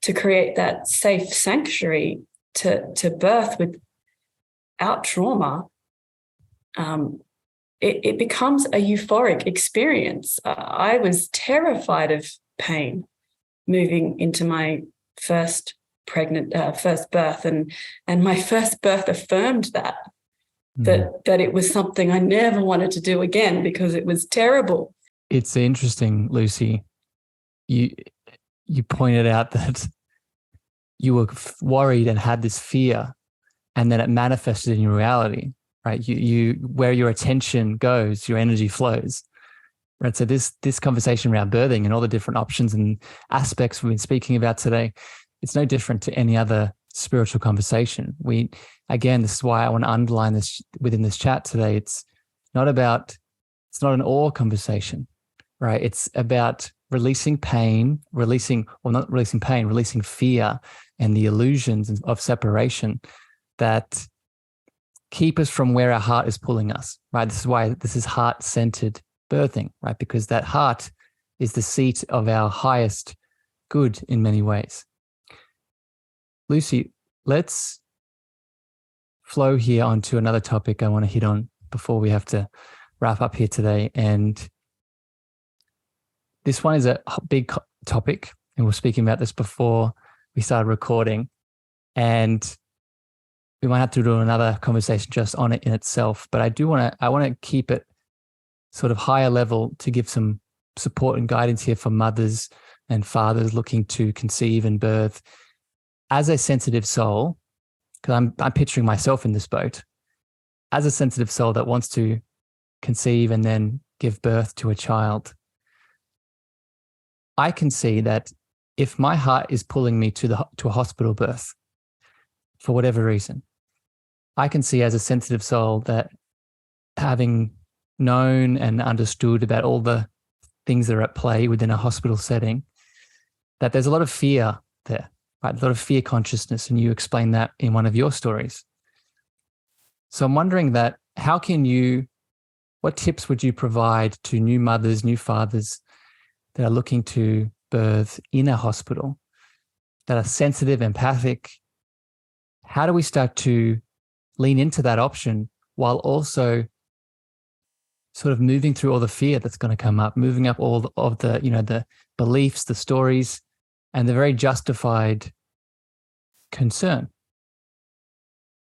to create that safe sanctuary to birth without trauma, it becomes a euphoric experience. I was terrified of pain moving into my first birth, and my first birth affirmed that it was something I never wanted to do again because it was terrible. It's interesting, Lucy. You pointed out that you were worried and had this fear, and then it manifested in your reality, right? You where your attention goes, your energy flows, right? So this conversation around birthing and all the different options and aspects we've been speaking about today, it's no different to any other spiritual conversation. This is why I want to underline this within this chat today. It's not an awe conversation, right? It's about releasing fear and the illusions of separation that keep us from where our heart is pulling us, right? This is why this is heart-centered birthing, right? Because that heart is the seat of our highest good in many ways. Lucy, let's flow here onto another topic I want to hit on before we have to wrap up here today. And this one is a big topic, and we were speaking about this before we started recording, and we might have to do another conversation just on it in itself. But I want to keep it sort of higher level to give some support and guidance here for mothers and fathers looking to conceive and birth. As a sensitive soul, because I'm picturing myself in this boat, as a sensitive soul that wants to conceive and then give birth to a child, I can see that if my heart is pulling me to a hospital birth for whatever reason, I can see as a sensitive soul that having known and understood about all the things that are at play within a hospital setting, that there's a lot of fear there, right? A lot of fear consciousness, and you explain that in one of your stories. So I'm wondering that what tips would you provide to new mothers, new fathers that are looking to birth in a hospital, that are sensitive, empathic? How do we start to lean into that option while also sort of moving through all the fear that's going to come up, moving up all of the, the beliefs, the stories, and the very justified concern?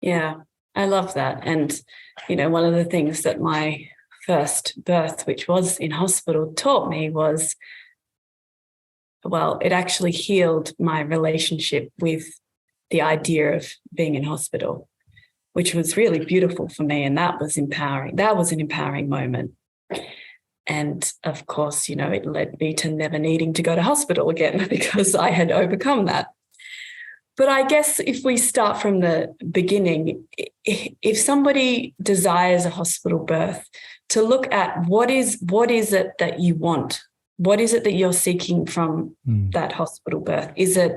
Yeah, I love that. And, one of the things that my first birth, which was in hospital, taught me was, it actually healed my relationship with the idea of being in hospital, which was really beautiful for me. And that was empowering. That was an empowering moment. And of course, it led me to never needing to go to hospital again because I had overcome that. But I guess if we start from the beginning, if somebody desires a hospital birth, to look at what is it that you want? What is it that you're seeking from that hospital birth? Is it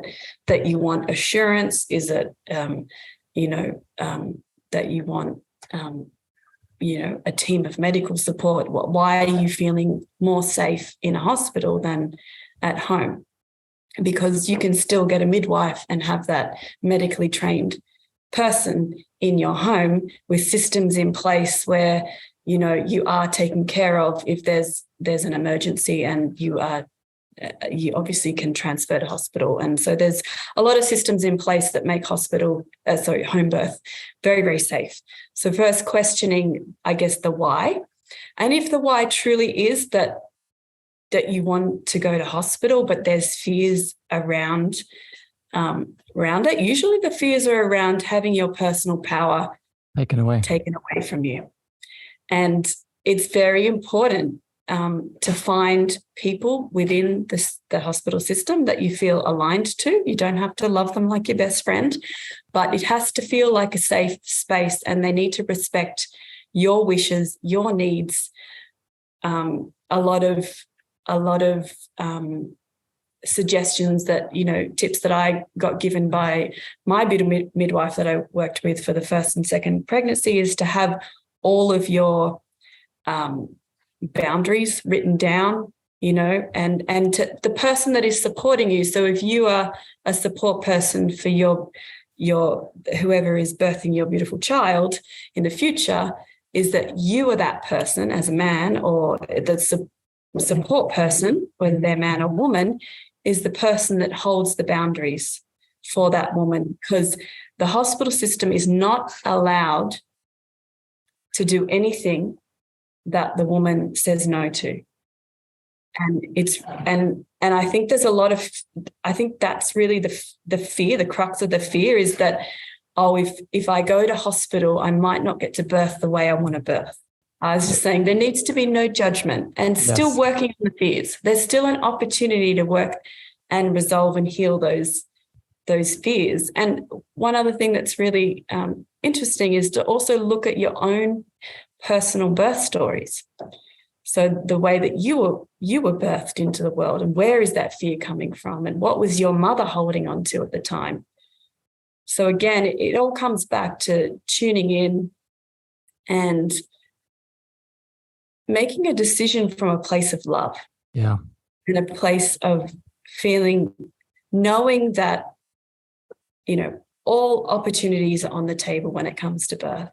that you want assurance? Is it, that you want, a team of medical support? Why are you feeling more safe in a hospital than at home? Because you can still get a midwife and have that medically trained person in your home with systems in place where, you are taken care of if there's an emergency and you are, you obviously can transfer to hospital. And so there's a lot of systems in place that make home birth very, very safe. So first questioning, I guess, the why. And if the why truly is that you want to go to hospital, but there's fears around it, usually the fears are around having your personal power taken away from you. And it's very important to find people within the hospital system that you feel aligned to. You don't have to love them like your best friend, but it has to feel like a safe space, and they need to respect your wishes, your needs. A lot of suggestions that, tips that I got given by my beautiful midwife that I worked with for the first and second pregnancy is to have all of your boundaries written down, and to the person that is supporting you. So if you are a support person for your whoever is birthing your beautiful child in the future, is that you are that person as a man, or the support person, whether they're man or woman, is the person that holds the boundaries for that woman, because the hospital system is not allowed to do anything that the woman says no to. And I think there's a lot of, I think that's really the fear, the crux of the fear is that, if I go to hospital, I might not get to birth the way I want to birth. I was just saying there needs to be no judgment, and still working on the fears. There's still an opportunity to work and resolve and heal those fears. And one other thing that's really interesting is to also look at your own personal birth stories. So the way that you were birthed into the world, and where is that fear coming from, and what was your mother holding on to at the time? So again, it all comes back to tuning in and making a decision from a place of love. Yeah. And a place of knowing that, all opportunities are on the table when it comes to birth.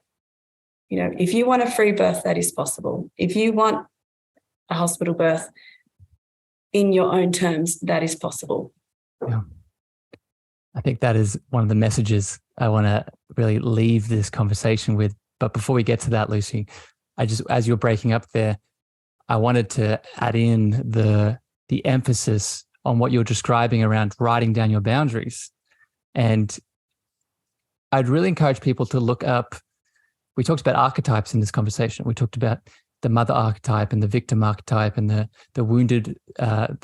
If you want a free birth, that is possible. If you want a hospital birth in your own terms, that is possible. Yeah. I think that is one of the messages I want to really leave this conversation with. But before we get to that, Lucy, as you're breaking up there, I wanted to add in the emphasis on what you're describing around writing down your boundaries. And I'd really encourage people to look up, we talked about archetypes in this conversation. We talked about the mother archetype and the victim archetype and the wounded, what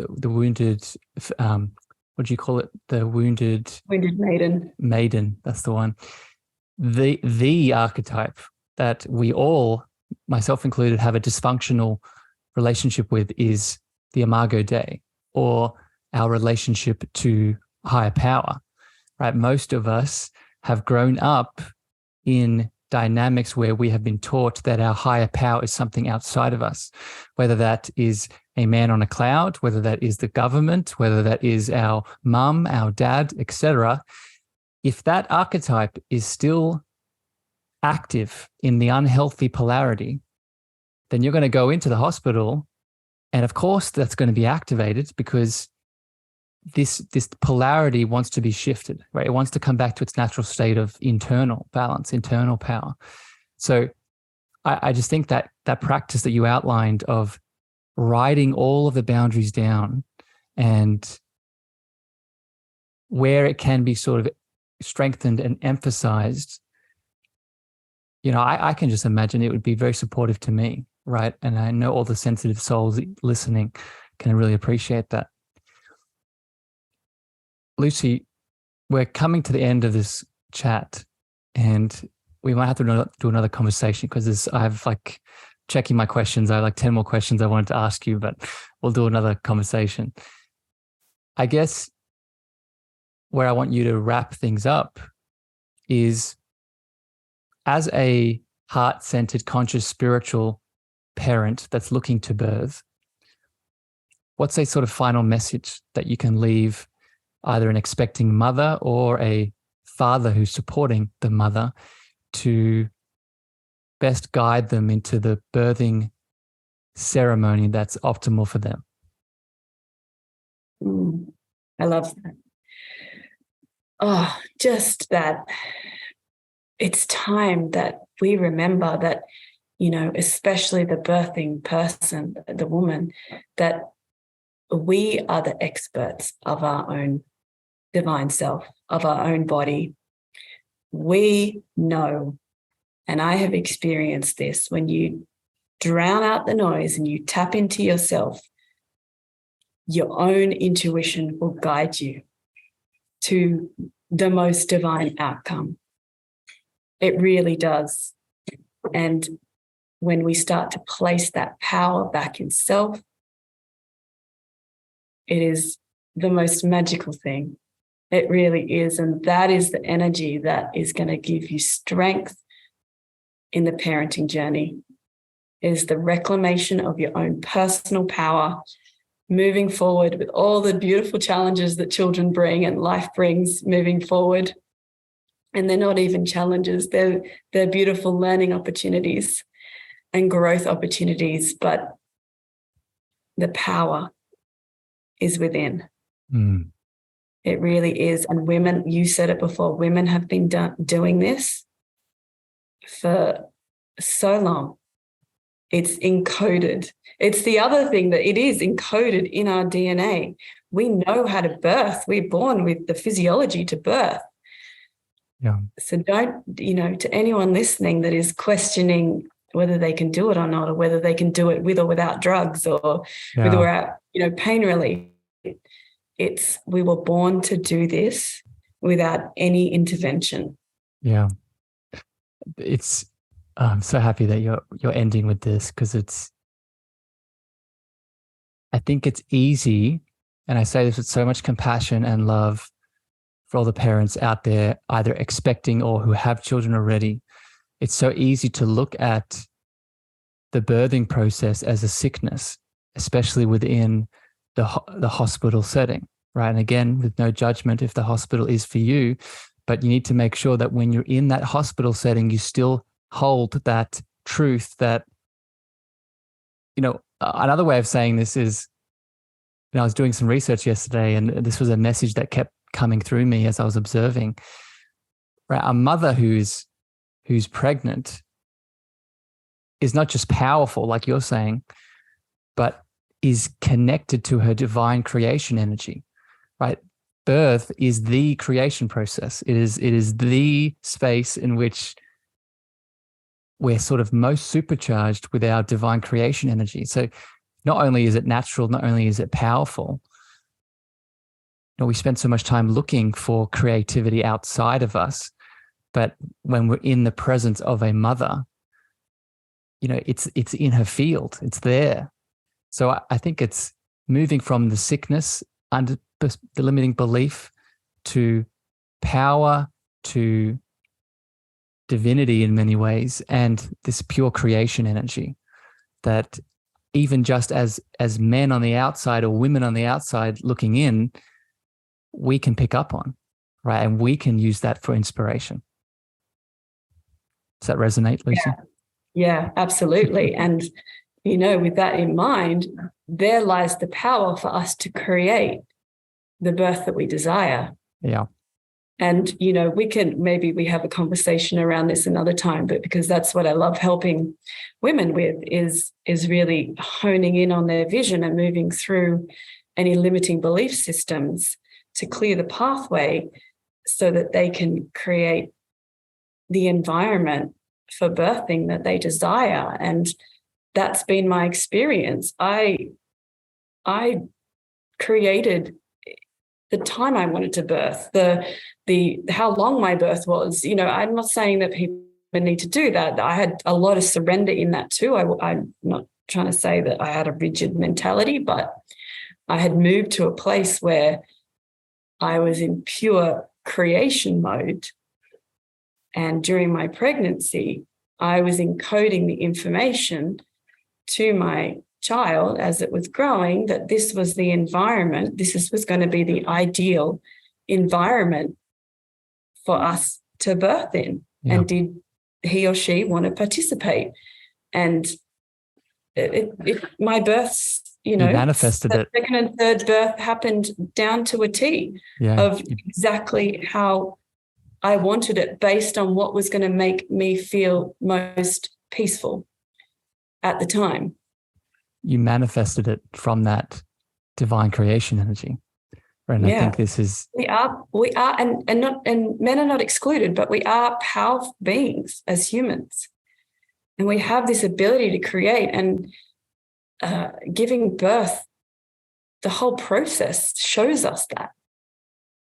do you call it? The wounded maiden. Maiden, that's the one. The archetype that we all, myself included, have a dysfunctional relationship with is the imago Dei, or our relationship to higher power, right? Most of us have grown up in dynamics where we have been taught that our higher power is something outside of us, whether that is a man on a cloud, whether that is the government, whether that is our mum, our dad, etc. If that archetype is still active in the unhealthy polarity, then you're going to go into the hospital, and of course that's going to be activated because this polarity wants to be shifted, right? It wants to come back to its natural state of internal balance, internal power. So I just think that practice that you outlined of writing all of the boundaries down and where it can be sort of strengthened and emphasized, I can just imagine it would be very supportive to me, right? And I know all the sensitive souls listening can really appreciate that. Lucy, we're coming to the end of this chat, and we might have to do another conversation because I have checking my questions. I have 10 more questions I wanted to ask you, but we'll do another conversation. I guess where I want you to wrap things up is, as a heart-centered, conscious, spiritual parent that's looking to birth, what's a sort of final message that you can leave either an expecting mother or a father who's supporting the mother to best guide them into the birthing ceremony that's optimal for them? I love that. Oh, just that it's time that we remember that, especially the birthing person, the woman, that we are the experts of our own divine self, of our own body. We know, and I have experienced this, when you drown out the noise and you tap into yourself, your own intuition will guide you to the most divine outcome. It really does. And when we start to place that power back in self, it is the most magical thing. It really is. And that is the energy that is going to give you strength in the parenting journey, is the reclamation of your own personal power, moving forward with all the beautiful challenges that children bring and life brings moving forward. And they're not even challenges, they're beautiful learning opportunities and growth opportunities, but the power is within. It really is. And women, you said it before, women have been doing this for so long. It's encoded. It's the other thing, that it is encoded in our DNA. We know how to birth. We're born with the physiology to birth. Yeah. So don't, to anyone listening that is questioning whether they can do it or not, or whether they can do it with or without drugs, or with or without, pain relief. We were born to do this without any intervention. Yeah. I'm so happy that you're ending with this, because I think it's easy, and I say this with so much compassion and love for all the parents out there, either expecting or who have children already. It's so easy to look at the birthing process as a sickness, especially within the hospital setting, right? And again, with no judgment if the hospital is for you, but you need to make sure that when you're in that hospital setting, you still hold that truth that, another way of saying this is, I was doing some research yesterday, and this was a message that kept coming through me as I was observing. Right? A mother who's pregnant is not just powerful, like you're saying, but is connected to her divine creation energy, right? Birth is the creation process. It is the space in which we're sort of most supercharged with our divine creation energy. So not only is it natural, not only is it powerful, we spend so much time looking for creativity outside of us, but when we're in the presence of a mother, it's in her field, it's there. So I think it's moving from the sickness under the limiting belief to power, to divinity in many ways, and this pure creation energy that even just as men on the outside or women on the outside looking in, we can pick up on, right? And we can use that for inspiration. Does that resonate, Lucy? Yeah, absolutely. And, with that in mind, there lies the power for us to create the birth that we desire. Yeah. And, we have a conversation around this another time, but because that's what I love helping women with is really honing in on their vision and moving through any limiting belief systems to clear the pathway so that they can create the environment for birthing that they desire. And that's been my experience. I created the time I wanted to birth, the how long my birth was. I'm not saying that people need to do that. I had a lot of surrender in that too. I'm not trying to say that I had a rigid mentality, but I had moved to a place where I was in pure creation mode. And during my pregnancy, I was encoding the information to my child as it was growing that this was the environment, this was going to be the ideal environment for us to birth in. Yeah. And did he or she want to participate? And my births, you know, manifested it. Second and third birth happened down to a T of exactly how I wanted it, based on what was going to make me feel most peaceful at the time. You manifested it from that divine creation energy. And I think this is we are and men are not excluded, but we are powerful beings as humans. And we have this ability to create, and giving birth, the whole process shows us that.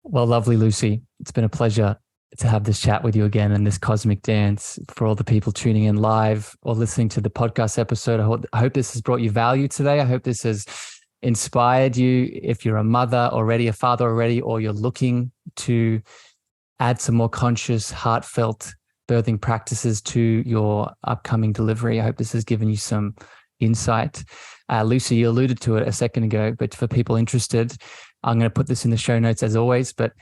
Well, lovely, Lucy. It's been a pleasure to have this chat with you again, and this cosmic dance. For all the people tuning in live or listening to the podcast episode, I hope this has brought you value today. I hope this has inspired you. If you're a mother already, a father already, or you're looking to add some more conscious, heartfelt birthing practices to your upcoming delivery, I hope this has given you some insight. Lucy, you alluded to it a second ago, but for people interested, I'm going to put this in the show notes as always, but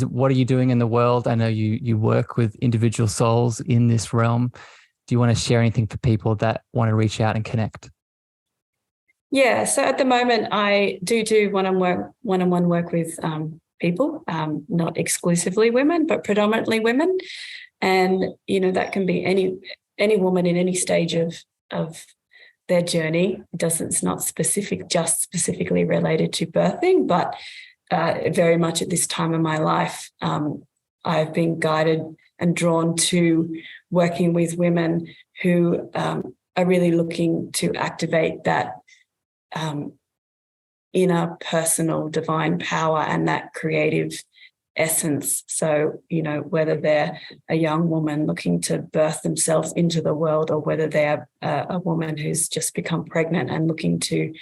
what are you doing in the world? I know you work with individual souls in this realm. Do you want to share anything for people that want to reach out and connect? Yeah, so at the moment I do one-on-one work with people, not exclusively women, but predominantly women. And, you know, that can be any woman in any stage of their journey. It's not specifically related to birthing, but very much at this time of my life, I've been guided and drawn to working with women who are really looking to activate that inner personal divine power and that creative essence. So, you know, whether they're a young woman looking to birth themselves into the world, or whether they're a woman who's just become pregnant and looking to,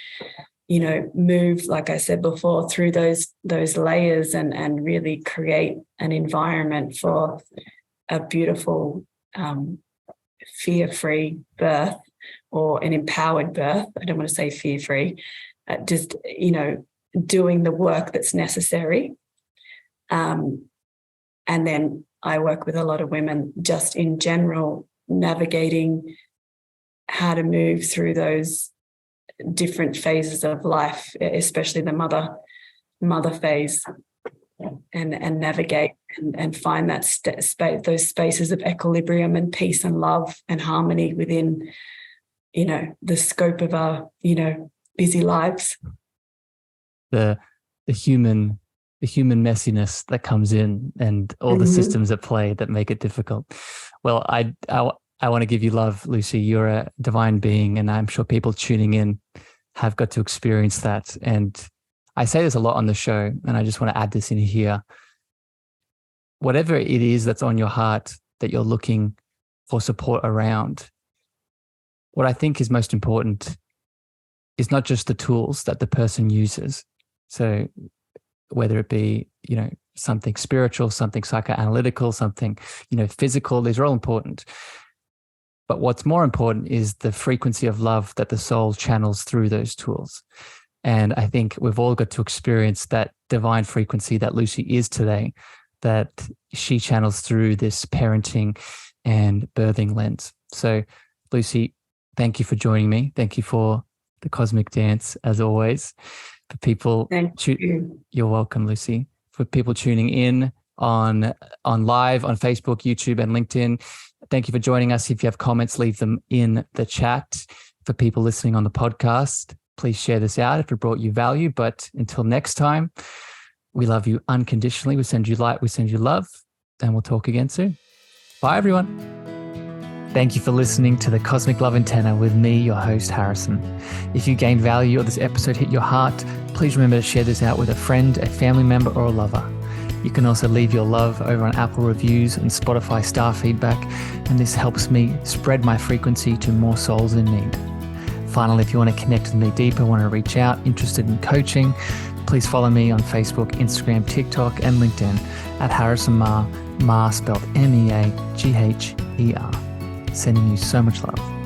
you know, move, like I said before, through those layers and really create an environment for a beautiful, fear-free birth, or an empowered birth. I don't want to say fear-free, just, you know, doing the work that's necessary. And then I work with a lot of women just in general, navigating how to move through those different phases of life, especially the mother phase, and navigate and find that space, those spaces of equilibrium and peace and love and harmony within, you know, the scope of our, you know, busy lives. The human messiness that comes in, and all the systems at play that make it difficult. Well, I want to give you love, Lucy. You're a divine being, and I'm sure people tuning in have got to experience that. And I say this a lot on the show, and I just want to add this in here. Whatever it is that's on your heart that you're looking for support around, what I think is most important is not just the tools that the person uses. So whether it be, you know, something spiritual, something psychoanalytical, something, you know, physical, these are all important. But what's more important is the frequency of love that the soul channels through those tools. And I think we've all got to experience that divine frequency that Lucy is today, that she channels through this parenting and birthing lens. So, Lucy, thank you for joining me. Thank you for the cosmic dance, as always. For people, you're welcome, Lucy. For people tuning in on live on Facebook, YouTube, and LinkedIn, thank you for joining us. If you have comments, leave them in the chat. For people listening on the podcast, please share this out if it brought you value. But until next time, we love you unconditionally. We send you light, we send you love, and we'll talk again soon. Bye, everyone. Thank you for listening to the Cosmic Love Antenna with me, your host, Harrison. If you gained value or this episode hit your heart, please remember to share this out with a friend, a family member, or a lover. You can also leave your love over on Apple reviews and Spotify star feedback, and this helps me spread my frequency to more souls in need. Finally, if you want to connect with me deeper, want to reach out, interested in coaching, please follow me on Facebook, Instagram, TikTok, and LinkedIn at Harrison Meagher, spelled Meagher. Sending you so much love.